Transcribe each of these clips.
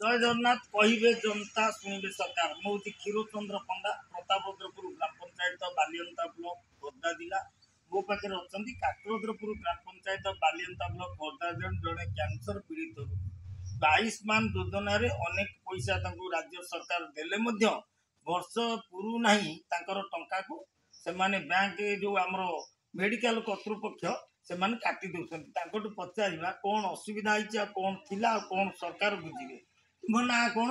जय जगन्नाथ कहे जनता शुणे सरकार मुझे क्षीरचंद्र पंडा प्रतापद्रपुर ग्राम पंचायत बालियंता ब्लॉक खोर्धा जिला मो पाखे अच्छा काकद्रपुर ग्राम पंचायत बालियंता ब्लॉक खोर्धा जड़े कैंसर पीड़ित आयुष्मान योजना अनेक पैसा राज्य सरकार देले वर्ष पुरु नहीं टंका को से बैंक जो आम मेडिकल कर्तृपक्ष से काटी दौरान पचार कौन असुविधा कौन थिला कौन सरकार बुझे मो ना कौन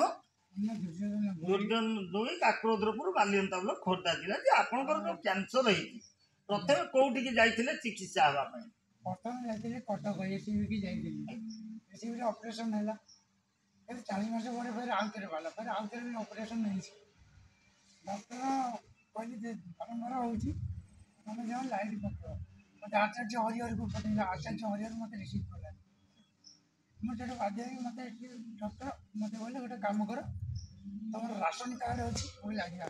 दुर्जन दुई काकद्रपुर बालियंता ब्लॉक खोर्धा जिला जे आपंकर जो कैंसर है प्रथम कौटी जाइए चिकित्सा हाँपाई प्रथम जाइए कटक एसीबी की एसीबी ऑपरेशन है 40 मास पर फिर आउ थे बाला फिर आउ थे ऑपरेशन नहीं डॉक्टर कहली बारंबार होमें जो लाइट पकड़ मत आचार्य हरिहर को पठेगा आचार्य हरिहर मत रिसीव कला मुझे बाध्य मत डॉक्टर मत बोले गोटे कम कर तुम राशन कार्ड अच्छी बोले आज्ञा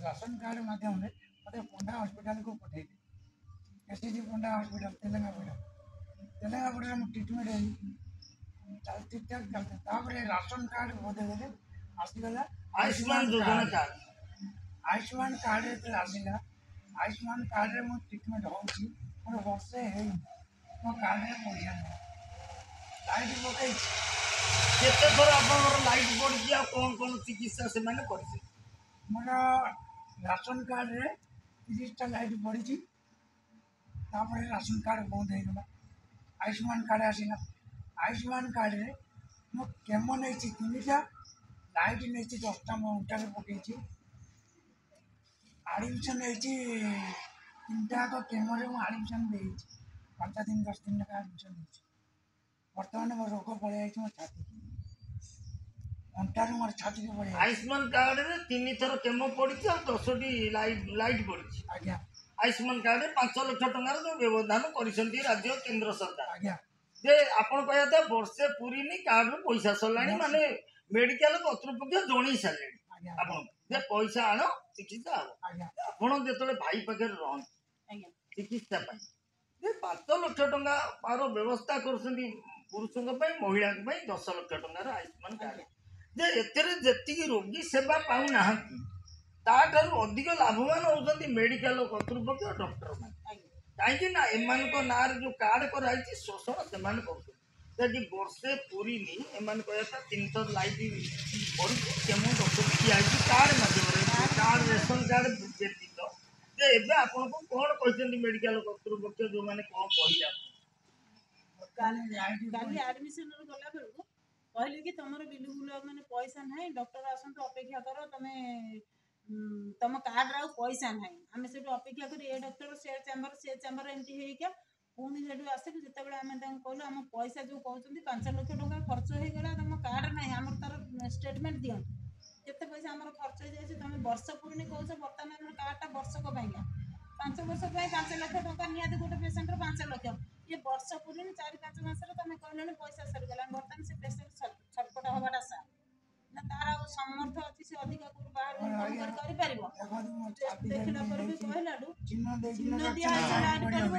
राशन कार्ड मध्यम मत पंडा हस्पिटाल को पठे एसडी पंडा हस्पिटाल तेलंगापड़ा ट्रिटमेंट है ठीक ठाक चलते राशन कार्ड बदले आसगला आयुष्मान योजना कार्ड आयुष्मान कार्ड आसला आयुष्मान कार्ड मो ट्रिटमेंट होची मोर वर्षे है मो कार्ड रे पैसा नहीं लाइट पकई केते थोर आपनर लाइट पड़ी आ कौन कौन चिकित्सा से माने करछे मोर राशन कार्ड रे 30 टा लाइट पड़ी तापर राशन कार्ड बंद हो गला आयुष्मान कार्ड आसला आयुष्मान कार्ड रे मो केमो नहीं 3टा लाइट नहीं 10टा मो उठा पकई आडमिशन नहीं 3टा को केमो रे मो आडमिशन दे 5 दिन 10 दिन का आडमिशन दे बर्तमान मोर रोग पड़े मो छाती अंटार मोर छाती पड़े आयुष्मान कार्ड रे 3 थर केमो पड़ी आ 10टी लाइट पड़ी आज्ञा आयुष्मान कार्ड 5 लाख टंकार जो व्यवधान करिसेंती राज्य केंद्र सरकार आज्ञा जे आपन कहया था वर्षे पूरी नहीं कार्ड रो पैसा सरलानी माने मेडिकल कर्तृपक्ष जणी सारे आपन जे पैसा आनो चिकित्सा हो आज्ञा आपन जेतले भाई पाखे रहन चिकित्सा पाई जे 5 लाख टंका पारो व्यवस्था करसंती पुरुषों महिला 10 लाख टंकार आयुष्मान कार्ड जे एतेरे जेतिकी रोगी सेवा पाउ नाहंती ताठार अधिक लाभवान होती मेडिकल कर्तृपक्ष डॉक्टर मैंने कहीं एम नाँ जो कार्ड कराई शोषण से वर्षे पूरी एम कह 3 थर लाइट पड़ी केमो डॉक्टर दिखाई कार्ड मध्यम कार्ड रेशन कार्ड व्यतीत जे एबे आपन को कौन कहते मेडिकल कर्तृपक्ष जो मैंने कौन काली एडमिशन गला बेलू कहले कि तुम बिल्कुल माने पैसा ना डॉक्टर आसतु अपेक्षा कर तुम तुम कार्ड रा पैसा ना आम से अपेक्षा कर ए डॉक्टर से चैम्बर एमती होइका पुणी से आसिक जिते आम कहलु आम पैसा जो कहते 5 लाख टंका खर्च हो गला तुम कार्ड ना आम तार स्टेटमेंट दिखाँ जिते पैसा आम खर्च हो जाए तुम वर्ष पुणी कौच बर्तमान कार्डटा वर्षक 5 वर्ष 5 लाख टंका निहत गोटे पेसेंटर 5 लाख ये वर्ष पुरी 4-5 मास तुम कहल पैसा सरीगला बर्तमान से पेसेंट छटपट हवाटा सा ना तार समर्थ अच्छी से अधिक देखला भी कहलाडू चिन्ह दिया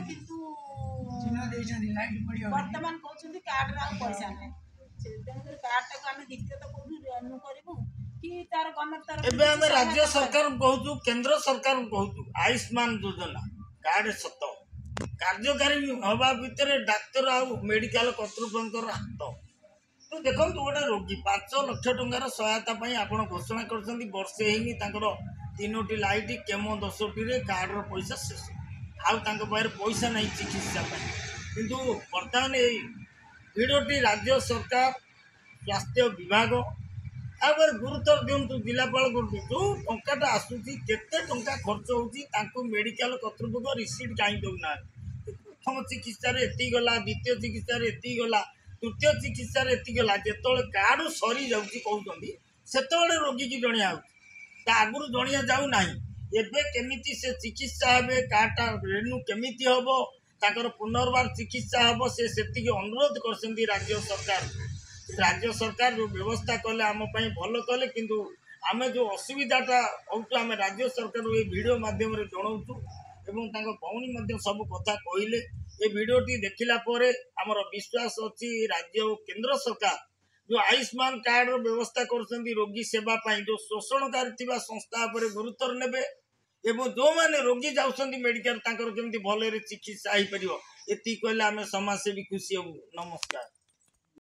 किंतु वर्तमान कहते कार्ड रा पैसा ना कार्ड टाक आम द्वितीय तो कौन रिन्यू करूँ कि तार गवर्नमेंट तरफ राज्य सरकार कहूँ केंद्र सरकार कहूँ आयुष्मान योजना कार्ड सत कार्यकारी हवा भितर डाक्तर आउ मेडिकल कर्तृपक्ष हाथ तो देखो गोटे रोगी 5 लाख टंकार सहायता आप घोषणा कर वर्षे ही 3टी लाइट केमो 10टी कार्ड पैसा शेष आउ पैसा नहीं चिकित्सा किंतु बर्तमान भिडटी राज्य सरकार स्वास्थ्य विभाग आगे गुरुत्व दिंतु जिलापाल जो टाटा आसूसी केते टंका खर्च होती मेडिकल कर्तृपक्ष रिसीट कहीं दौना प्रथम चिकित्सा एति गला द्वितीय चिकित्सा एति गला तृतीय चिकित्सा एति गला जो कार्ड सरी जाऊँगी कहते से रोगी की जणिया आगुरी जणिया जाऊ ना एबे केमिति से चिकित्सा हे कार्डटा रेन्यू केमिति हम ताकर पुनर्बार चिकित्सा हम से अनुरोध कर राज्य सरकार जो व्यवस्था कले आम भल कले किंतु आम जो असुविधाटा हो राज्य सरकार ये वीडियो माध्यम जनाऊँ एवं भौणी सब कथा कहले ये वीडियोटी देखला आमर विश्वास अच्छी राज्य और केंद्र सरकार जो आयुष्मान कार्ड रो व्यवस्था कर रोगी सेवा जो शोषणकारी थिबा संस्था पर गुरुत्व नेबे एवं जो माने रोगी जाउछंती मेडिकल तांकर केमती भलरे चिकित्सा होई परियो एति कहले आमे समाजसेवी खुशी हबु। नमस्कार।